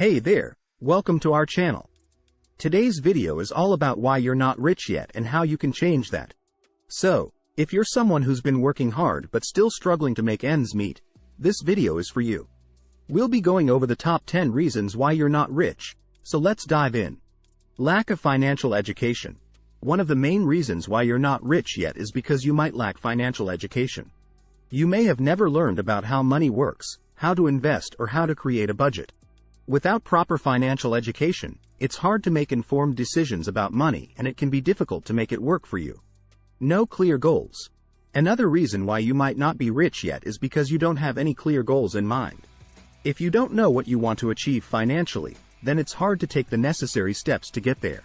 Hey there, welcome to our channel. Today's video is all about why you're not rich yet and how you can change that. So, if you're someone who's been working hard but still struggling to make ends meet, this video is for you. We'll be going over the top 10 reasons why you're not rich, so let's dive in. Lack of financial education. One of the main reasons why you're not rich yet is because you might lack financial education. You may have never learned about how money works, how to invest, or how to create a budget. Without proper financial education, it's hard to make informed decisions about money, and it can be difficult to make it work for you. No clear goals. Another reason why you might not be rich yet is because you don't have any clear goals in mind. If you don't know what you want to achieve financially, then it's hard to take the necessary steps to get there.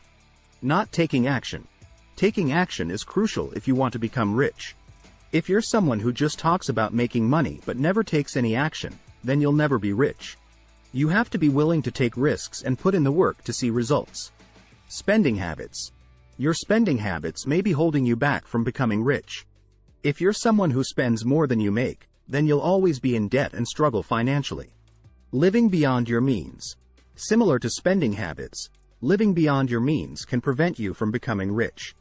Not taking action. Taking action is crucial if you want to become rich. If you're someone who just talks about making money but never takes any action, then you'll never be rich. You have to be willing to take risks and put in the work to see results. Spending habits. Your spending habits may be holding you back from becoming rich. If you're someone who spends more than you make, then you'll always be in debt and struggle financially. Living beyond your means. Similar to spending habits, living beyond your means can prevent you from becoming rich.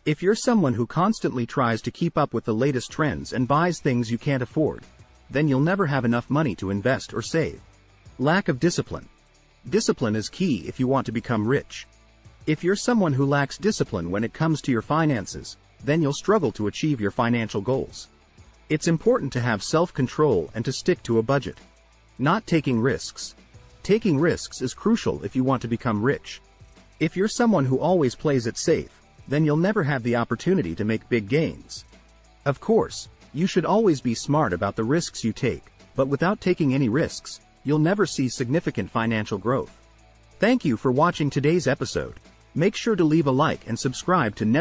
If you're someone who constantly tries to keep up with the latest trends and buys things you can't afford, then you'll never have enough money to invest or save. Lack of discipline. Discipline is key if you want to become rich. If you're someone who lacks discipline when it comes to your finances, then you'll struggle to achieve your financial goals. It's important to have self-control and to stick to a budget. Not taking risks. Taking risks is crucial if you want to become rich. If you're someone who always plays it safe, then you'll never have the opportunity to make big gains. Of course, you should always be smart about the risks you take, but without taking any risks, you'll never see significant financial growth. Thank you for watching today's episode. Make sure to leave a like and subscribe to never